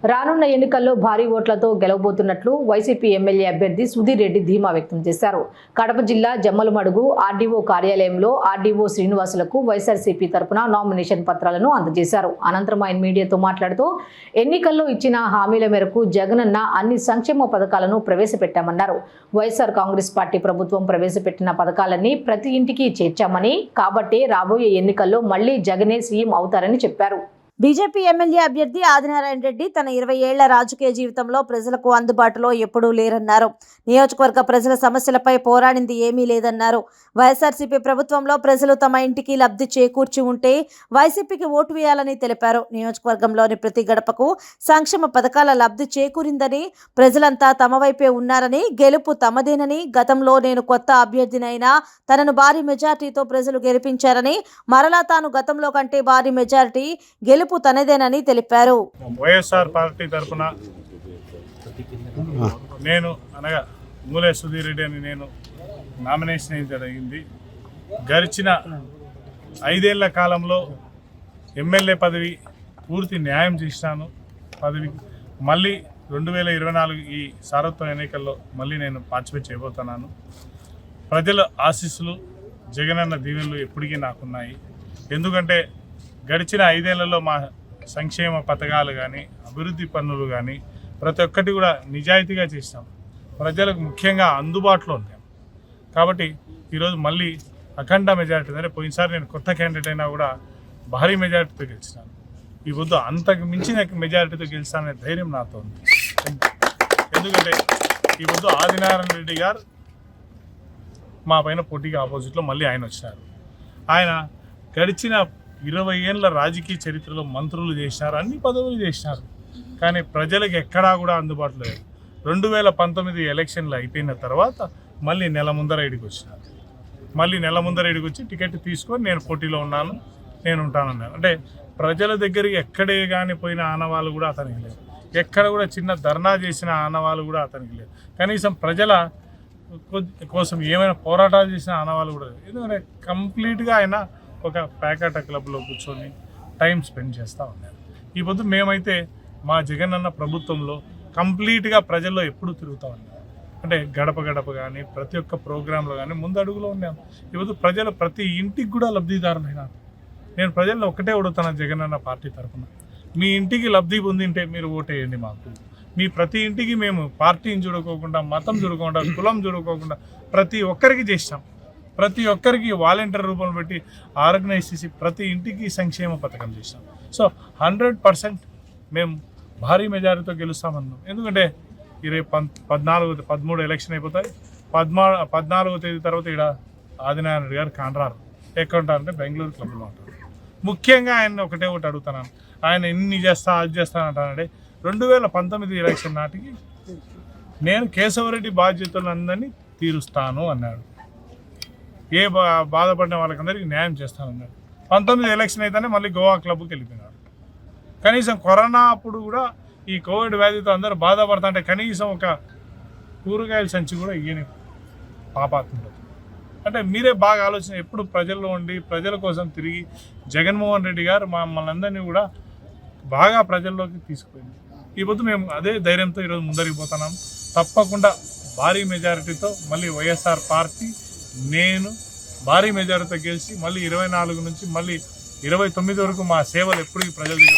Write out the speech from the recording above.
రానున్న ఎన్నికల్లో భారీ ఓట్లతో గెలవబోతున్నట్లు వైసీపీ ఎమ్మెల్యే అభ్యర్థి సుధీర్ రెడ్డి ధీమా వ్యక్తం చేశారు. కడప జిల్లా జమ్మలమడుగు ఆర్డీఓ కార్యాలయంలో ఆర్డీఓ శ్రీనివాసులకు వైఎస్ఆర్సీపీ తరపున నామినేషన్ పత్రాలను అందజేశారు. అనంతరం ఆయన మీడియాతో మాట్లాడుతూ ఎన్నికల్లో ఇచ్చిన హామీల మేరకు జగనన్న అన్ని సంక్షేమ పథకాలను ప్రవేశపెట్టామన్నారు. వైఎస్ఆర్ కాంగ్రెస్ పార్టీ ప్రభుత్వం ప్రవేశపెట్టిన పథకాలన్నీ ప్రతి ఇంటికి చేర్చామని, కాబట్టే రాబోయే ఎన్నికల్లో మళ్లీ జగనే సీఎం అవుతారని చెప్పారు. బీజేపీ ఎమ్మెల్యే అభ్యర్థి ఆదినారాయణ రెడ్డి తన 20 ఏళ్ల రాజకీయ జీవితంలో ప్రజలకు అందుబాటులో ఎప్పుడూ లేరన్నారు. నియోజకవర్గ ప్రజల సమస్యలపై పోరాడింది ఏమీ లేదన్నారు. వైఎస్ఆర్సీపీ ప్రభుత్వంలో ప్రజలు తమ ఇంటికి లబ్ధి చేకూర్చి ఉంటే వైసీపీకి ఓటు వేయాలని తెలిపారు. నియోజకవర్గంలోని ప్రతి గడపకు సంక్షేమ పథకాల లబ్ధి చేకూరిందని, ప్రజలంతా తమ వైపే ఉన్నారని, గెలుపు తమదేనని, గతంలో నేను కొత్త అభ్యర్థినైనా తనను భారీ మెజార్టీతో ప్రజలు గెలిపించారని, మరలా తాను గతంలో కంటే భారీ మెజార్టీ గెలుపు తనదేనని తెలిపారు. వైఎస్ఆర్ పార్టీ తరఫున నేను అనగా మూలే సుధీర్ రెడ్డి అని నేను నామినేషన్ అయింది జరిగింది. గడిచిన 5 ఏళ్ల కాలంలో ఎమ్మెల్యే పదవి పూర్తి న్యాయం చేసినాను. పదవికి మళ్ళీ 2024 ఈ సారథ్య ఎన్నికల్లో మళ్ళీ నేను పార్టిసిపేట్ చేయబోతున్నాను. ప్రజల ఆశీస్సులు, జగనన్న దీవెనలు ఎప్పటికీ నాకున్నాయి. ఎందుకంటే గడిచిన 5 ఏళ్లలో మా సంక్షేమ పథకాలు కానీ, అభివృద్ధి పనులు కానీ ప్రతి ఒక్కటి కూడా నిజాయితీగా చేసినాం. ప్రజలకు ముఖ్యంగా అందుబాటులో ఉన్నాం. కాబట్టి ఈరోజు మళ్ళీ అఖండ మెజారిటీ, అంటే పోయినసారి నేను కొత్త క్యాండిడేట్ అయినా కూడా భారీ మెజారిటీతో గెలిచినాను. ఈ వద్దు అంతకు మించిన మెజారిటీతో గెలిచాననే ధైర్యం నాతో ఉంది. ఎందుకంటే ఈ వద్దు ఆదినారాయణ రెడ్డి గారు మా పైన పోటీగా ఆపోజిట్లో మళ్ళీ ఆయన వచ్చినారు. ఆయన గడిచిన 20 ఏళ్ళ రాజకీయ చరిత్రలో మంత్రులు చేసినారు, అన్ని పదవులు చేసినారు. కానీ ప్రజలకు ఎక్కడా కూడా అందుబాటులో లేదు. 2019 ఎలక్షన్లు అయిపోయిన తర్వాత మళ్ళీ నెల ముందర ఇడికి వచ్చినారు. మళ్ళీ నెల ముందర ఇడికి వచ్చి టికెట్ తీసుకొని నేను పోటీలో ఉన్నాను, నేను ఉంటానన్నాను. అంటే ప్రజల దగ్గరికి ఎక్కడే కానీ పోయిన ఆనవాళ్ళు కూడా అతనికి లేదు. ఎక్కడ కూడా చిన్న ధర్నా చేసిన ఆనవాళ్ళు కూడా అతనికి లేదు. కనీసం ప్రజల కోసం ఏమైనా పోరాటాలు చేసిన ఆనవాళ్ళు కూడా లేదు. ఎందుకంటే కంప్లీట్గా ఆయన ఒక ప్యాకెట్ క్లబ్లో కూర్చొని టైం స్పెండ్ చేస్తూ ఉన్నారు. ఈ పొద్దు మేమైతే మా జగనన్న ప్రభుత్వంలో కంప్లీట్గా ప్రజల్లో ఎప్పుడు తిరుగుతూ ఉన్నాం. అంటే గడప గడప కానీ ప్రతి ఒక్క ప్రోగ్రాంలో కానీ ముందు అడుగులో ఉన్నాము. ఈ పొద్దు ప్రజలు ప్రతి ఇంటికి కూడా లబ్ధిదారులైనారు. నేను ప్రజల్లో ఒకటే అడుగుతాను జగనన్న పార్టీ తరఫున, మీ ఇంటికి లబ్ధి పొందింటే మీరు ఓటేయండి మాకు. మీ ప్రతి ఇంటికి మేము పార్టీని చూడుకోకుండా, మతం చూడుకోకుండా, కులం చూడుకోకుండా ప్రతి ఒక్కరికి చేస్తాం. ప్రతి ఒక్కరికి వాలంటీర్ రూపంలో పెట్టి ఆర్గనైజ్ చేసి ప్రతి ఇంటికి సంక్షేమ పథకం చేస్తాం. సో 100% మేము భారీ మెజారిటీతో గెలుస్తామన్నాం. ఎందుకంటే 13 ఎలక్షన్ అయిపోతాయి. 14వ తేదీ తర్వాత ఇక్కడ ఆదినారాయణ రెడ్డి గారు కాండ్రారు ఎక్కడ ఉంటారంటే బెంగళూరు క్లబ్లో ఉంటారు. ముఖ్యంగా ఆయన ఒకటే ఒకటి అడుగుతున్నాను, ఆయన ఇన్ని చేస్తా అది చేస్తానంటానంటే 2019 ఎలక్షన్ నాటికి నేను కేశవరెడ్డి బాధ్యతలందరినీ తీరుస్తాను అన్నాడు. ఏ బాధపడిన వాళ్ళకందరికీ న్యాయం చేస్తానన్నాడు. 19 ఎలక్షన్ అయితేనే మళ్ళీ గోవా క్లబ్కి వెళ్ళిపోయినాడు. కనీసం కరోనా అప్పుడు కూడా ఈ కోవిడ్ వ్యాధితో అందరూ బాధపడుతుంటే కనీసం ఒక కూరగాయల సంచి కూడా ఇయ్యని పాపాత్ముడు. అంటే మీరే బాగా ఆలోచన, ఎప్పుడు ప్రజల్లో ఉండి ప్రజల కోసం తిరిగి జగన్మోహన్ రెడ్డి గారు మమ్మల్ని అందరినీ కూడా బాగా ప్రజల్లోకి తీసుకుపోయింది. ఈ పొద్దు మేము అదే ధైర్యంతో ఈరోజు ముందరికి పోతున్నాం. తప్పకుండా భారీ మెజారిటీతో మళ్ళీ వైఎస్ఆర్ పార్టీ, నేను భారీ మెజారిటీతో గెలిచి మళ్ళీ 24 నుంచి మళ్ళీ 29 వరకు మా సేవలు ఎప్పటికీ ప్రజల దగ్గర